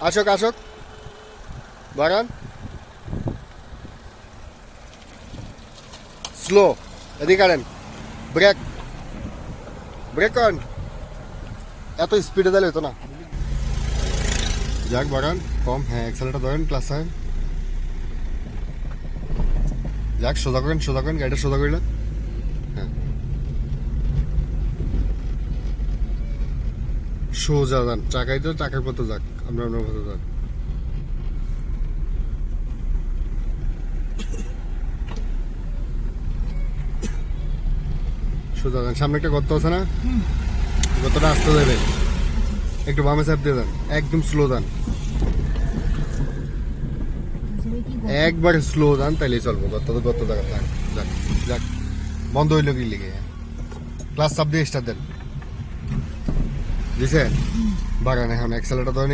আসক আসক বাড়ান, স্লো, এদিকে current, break break করেন, এত স্পিডে দিলে হতো না। যাক বাড়ান, কম, হ্যাঁ অ্যাক্সেলেটার ধরেন, ক্লাস হয়, যাক সোজা করেন গাড়িটা সোজা করলে, হ্যাঁ সোজা যান, চাকাই তো চাকার পথে যাক, আমরা অন্য পথে যান। সোজা যান, সামনে একটা গর্ত আছে না, গর্তটা আসতে দেবে, একটু বামে চাপ দিয়ে যান, একদম স্লো যান, একবারে স্লো যান, তাইলেই চলবো, গর্ত জায়গা থাক, যাক যাক, বন্ধ হইল কি লিগে, ক্লাস চাপ দিয়ে স্টার্ট দেন, দিছে বাগান, এখন অ্যাক্সেলেটার ধরেন।